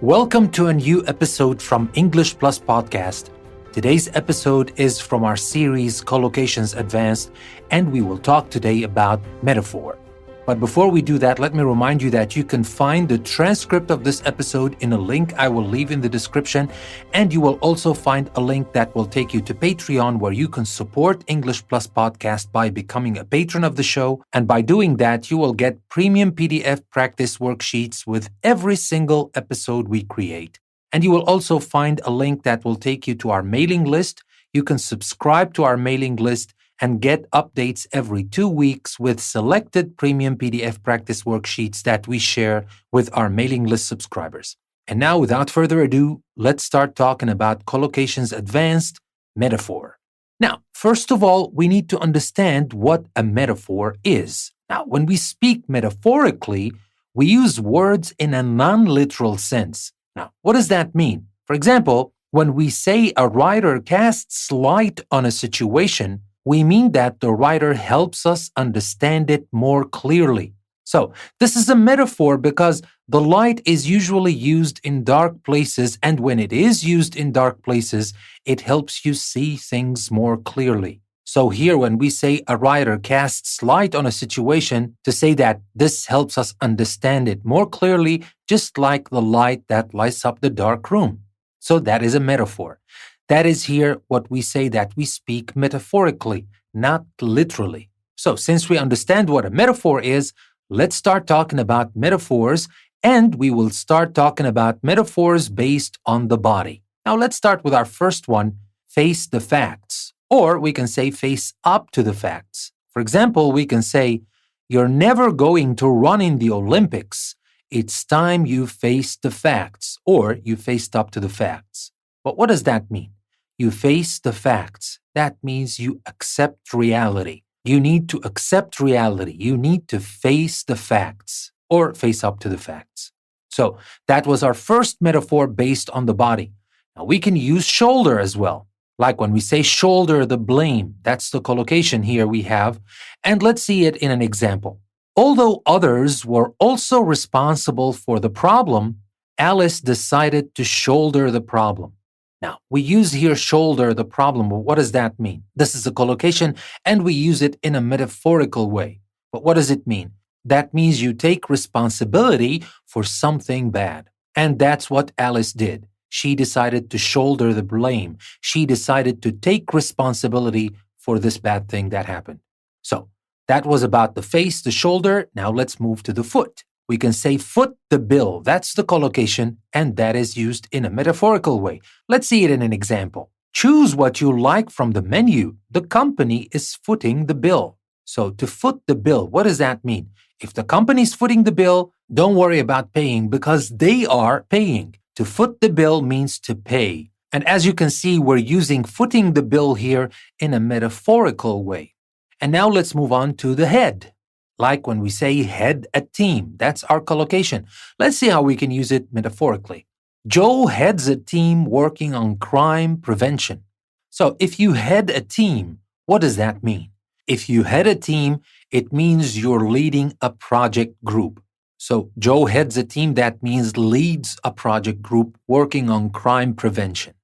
Welcome to a new episode from English Plus Podcast. Today's episode is from our series Collocations Advanced, and we will talk today about metaphor. But before we do that, let me remind you that you can find the transcript of this episode in a link I will leave in the description, and you will also find a link that will take you to Patreon where you can support English Plus Podcast by becoming a patron of the show. And by doing that, you will get premium PDF practice worksheets with every single episode we create. And you will also find a link that will take you to our mailing list. You can subscribe to our mailing list and get updates every 2 weeks with selected premium PDF practice worksheets that we share with our mailing list subscribers. And now, without further ado, let's start talking about Collocations Advanced metaphor. Now, first of all, we need to understand what a metaphor is. Now, when we speak metaphorically, we use words in a non-literal sense. Now, what does that mean? For example, when we say a writer casts light on a situation, we mean that the writer helps us understand it more clearly. So, this is a metaphor because the light is usually used in dark places, and when it is used in dark places, it helps you see things more clearly. So here, when we say a writer casts light on a situation, to say that this helps us understand it more clearly, just like the light that lights up the dark room. So that is a metaphor. That is here what we say that we speak metaphorically, not literally. So since we understand what a metaphor is, let's start talking about metaphors, and we will start talking about metaphors based on the body. Now let's start with our first one, face the facts. Or we can say face up to the facts. For example, we can say, you're never going to run in the Olympics. It's time you faced the facts, or you faced up to the facts. But what does that mean? You face the facts. That means you accept reality. You need to accept reality. You need to face the facts or face up to the facts. So that was our first metaphor based on the body. Now we can use shoulder as well. Like when we say shoulder the blame, that's the collocation here we have. And let's see it in an example. Although others were also responsible for the problem, Alice decided to shoulder the problem. Now, we use here shoulder the problem, but what does that mean? This is a collocation, and we use it in a metaphorical way. But what does it mean? That means you take responsibility for something bad. And that's what Alice did. She decided to shoulder the blame. She decided to take responsibility for this bad thing that happened. So, that was about the face, the shoulder. Now let's move to the foot. We can say foot the bill. That's the collocation, and that is used in a metaphorical way. Let's see it in an example. Choose what you like from the menu. The company is footing the bill. So to foot the bill, what does that mean? If the company is footing the bill, don't worry about paying because they are paying. To foot the bill means to pay. And as you can see, we're using footing the bill here in a metaphorical way. And now let's move on to the head. Like when we say head a team, that's our collocation. Let's see how we can use it metaphorically. Joe heads a team working on crime prevention. So if you head a team, what does that mean? If you head a team, it means you're leading a project group. So Joe heads a team, that means leads a project group working on crime prevention.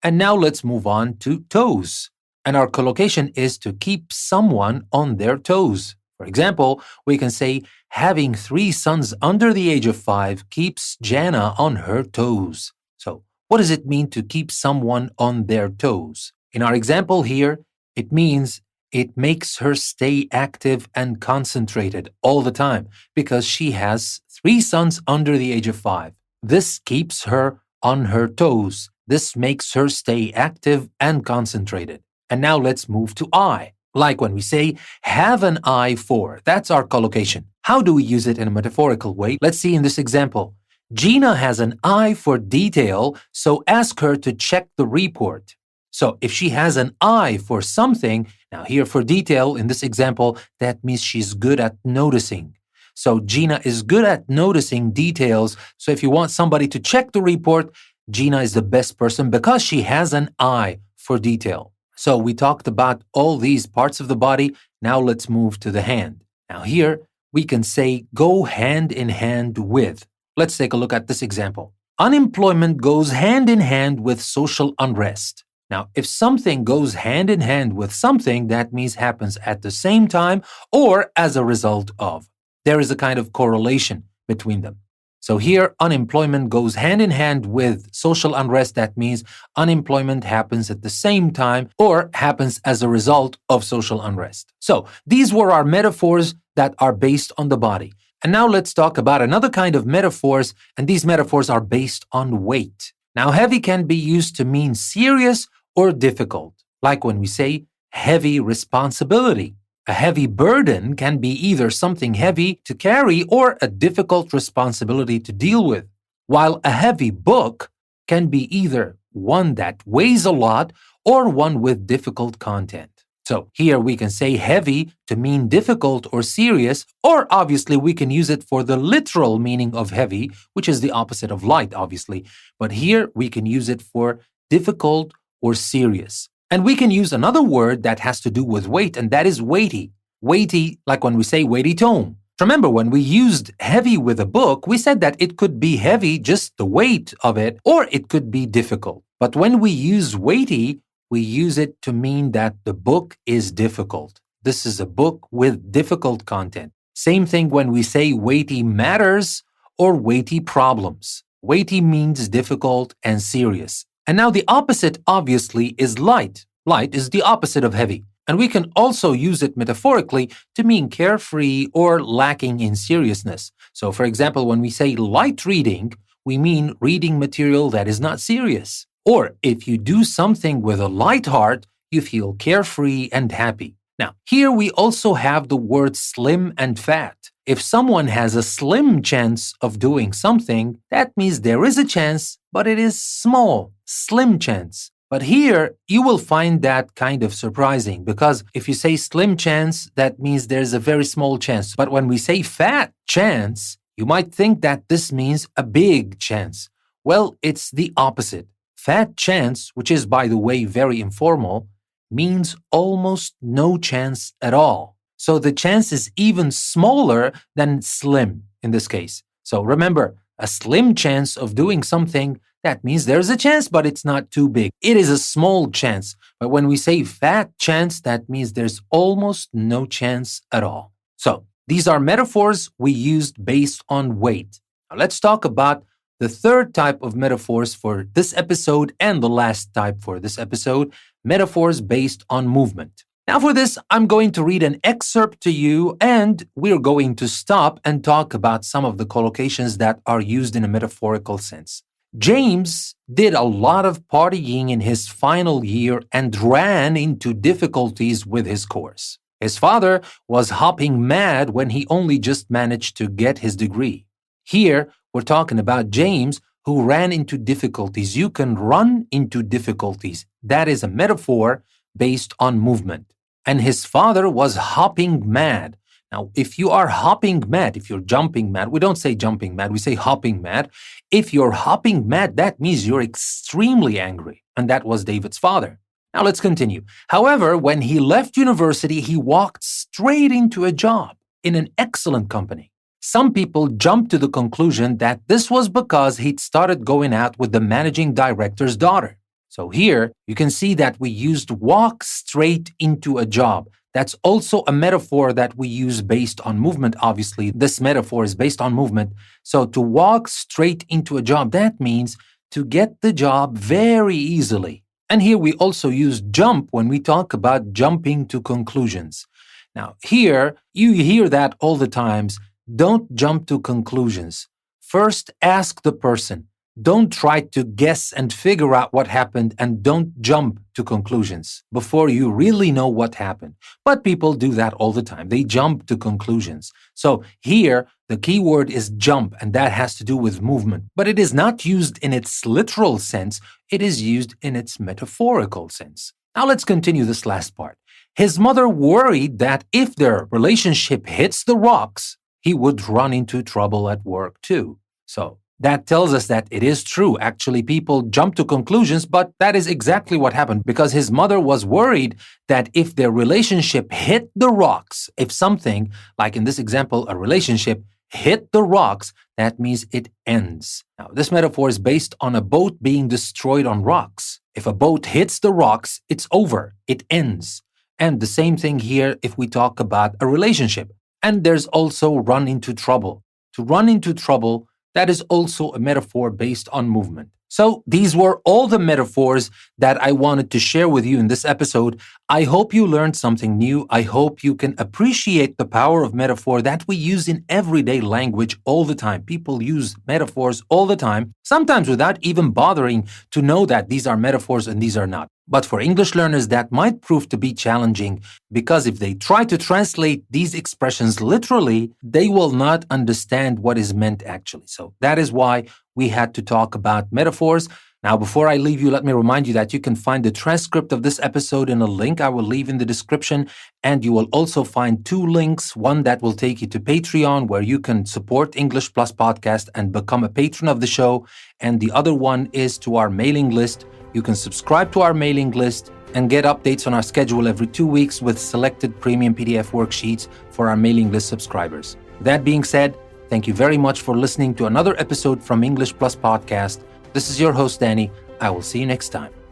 And now let's move on to toes. And our collocation is to keep someone on their toes. For example, we can say, having 3 sons under the age of 5 keeps Jana on her toes. So, what does it mean to keep someone on their toes? In our example here, it means it makes her stay active and concentrated all the time because she has 3 sons under the age of 5. This keeps her on her toes. This makes her stay active and concentrated. And now let's move to eye. Like when we say, have an eye for, that's our collocation. How do we use it in a metaphorical way? Let's see in this example. Gina has an eye for detail, so ask her to check the report. So if she has an eye for something, now here for detail in this example, that means she's good at noticing. So Gina is good at noticing details. So if you want somebody to check the report, Gina is the best person because she has an eye for detail. So we talked about all these parts of the body. Now let's move to the hand. Now here we can say go hand in hand with. Let's take a look at this example. unemployment goes hand in hand with social unrest. Now, if something goes hand in hand with something, that means happens at the same time or as a result of. There is a kind of correlation between them. So here, unemployment goes hand in hand with social unrest. That means unemployment happens at the same time or happens as a result of social unrest. So these were our metaphors that are based on the body. And now let's talk about another kind of metaphors, and these metaphors are based on weight. Now, heavy can be used to mean serious or difficult, like when we say heavy responsibility. A heavy burden can be either something heavy to carry or a difficult responsibility to deal with, while a heavy book can be either one that weighs a lot or one with difficult content. So here we can say heavy to mean difficult or serious, or obviously we can use it for the literal meaning of heavy, which is the opposite of light, obviously. But here we can use it for difficult or serious. And we can use another word that has to do with weight, and that is weighty. Weighty, like when we say weighty tome. Remember, when we used heavy with a book, we said that it could be heavy, just the weight of it, or it could be difficult. But when we use weighty, we use it to mean that the book is difficult. This is a book with difficult content. Same thing when we say weighty matters or weighty problems. Weighty means difficult and serious. And now the opposite, obviously, is light. Light is the opposite of heavy. And we can also use it metaphorically to mean carefree or lacking in seriousness. So, for example, when we say light reading, we mean reading material that is not serious. Or if you do something with a light heart, you feel carefree and happy. Now, here we also have the word slim and fat. If someone has a slim chance of doing something, that means there is a chance, but it is small, slim chance. But here, you will find that kind of surprising because if you say slim chance, that means there's a very small chance. But when we say fat chance, you might think that this means a big chance. Well, it's the opposite. Fat chance, which is, by the way, very informal, means almost no chance at all. So the chance is even smaller than slim in this case. So remember, a slim chance of doing something, that means there's a chance, but it's not too big. It is a small chance. But when we say fat chance, that means there's almost no chance at all. So these are metaphors we used based on weight. Now let's talk about the third type of metaphors for this episode and the last type for this episode, metaphors based on movement. Now for this, I'm going to read an excerpt to you and we're going to stop and talk about some of the collocations that are used in a metaphorical sense. James did a lot of partying in his final year and ran into difficulties with his course. His father was hopping mad when he only just managed to get his degree. Here, we're talking about James who ran into difficulties. You can run into difficulties. That is a metaphor based on movement. And his father was hopping mad. Now, if you are hopping mad, if you're jumping mad, we don't say jumping mad, we say hopping mad. If you're hopping mad, that means you're extremely angry. And that was David's father. Now let's continue. However, when he left university, he walked straight into a job in an excellent company. Some people jumped to the conclusion that this was because he'd started going out with the managing director's daughter. So here, you can see that we used walk straight into a job. That's also a metaphor that we use based on movement. Obviously, this metaphor is based on movement. So to walk straight into a job, that means to get the job very easily. And here we also use jump when we talk about jumping to conclusions. Now, here, you hear that all the times. Don't jump to conclusions. First, ask the person. Don't try to guess and figure out what happened, and don't jump to conclusions before you really know what happened. But people do that all the time. They jump to conclusions. So here, the key word is jump, and that has to do with movement. But it is not used in its literal sense. It is used in its metaphorical sense. Now let's continue this last part. His mother worried that if their relationship hits the rocks, he would run into trouble at work too. So that tells us that it is true. Actually, people jump to conclusions, but that is exactly what happened because his mother was worried that if their relationship hit the rocks, if something, like in this example, a relationship, hit the rocks, that means it ends. Now, this metaphor is based on a boat being destroyed on rocks. If a boat hits the rocks, it's over, it ends. And the same thing here if we talk about a relationship. And there's also run into trouble. To run into trouble, that is also a metaphor based on movement. So these were all the metaphors that I wanted to share with you in this episode. I hope you learned something new. I hope you can appreciate the power of metaphor that we use in everyday language all the time. People use metaphors all the time, sometimes without even bothering to know that these are metaphors and these are not. But for English learners, that might prove to be challenging because if they try to translate these expressions literally, they will not understand what is meant actually. So that is why we had to talk about metaphors. Now, before I leave you, let me remind you that you can find the transcript of this episode in a link I will leave in the description. And you will also find 2 links, one that will take you to Patreon, where you can support English Plus Podcast and become a patron of the show. And the other one is to our mailing list. You can subscribe to our mailing list and get updates on our schedule every 2 weeks with selected premium PDF worksheets for our mailing list subscribers. That being said, thank you very much for listening to another episode from English Plus Podcast. This is your host, Danny. I will see you next time.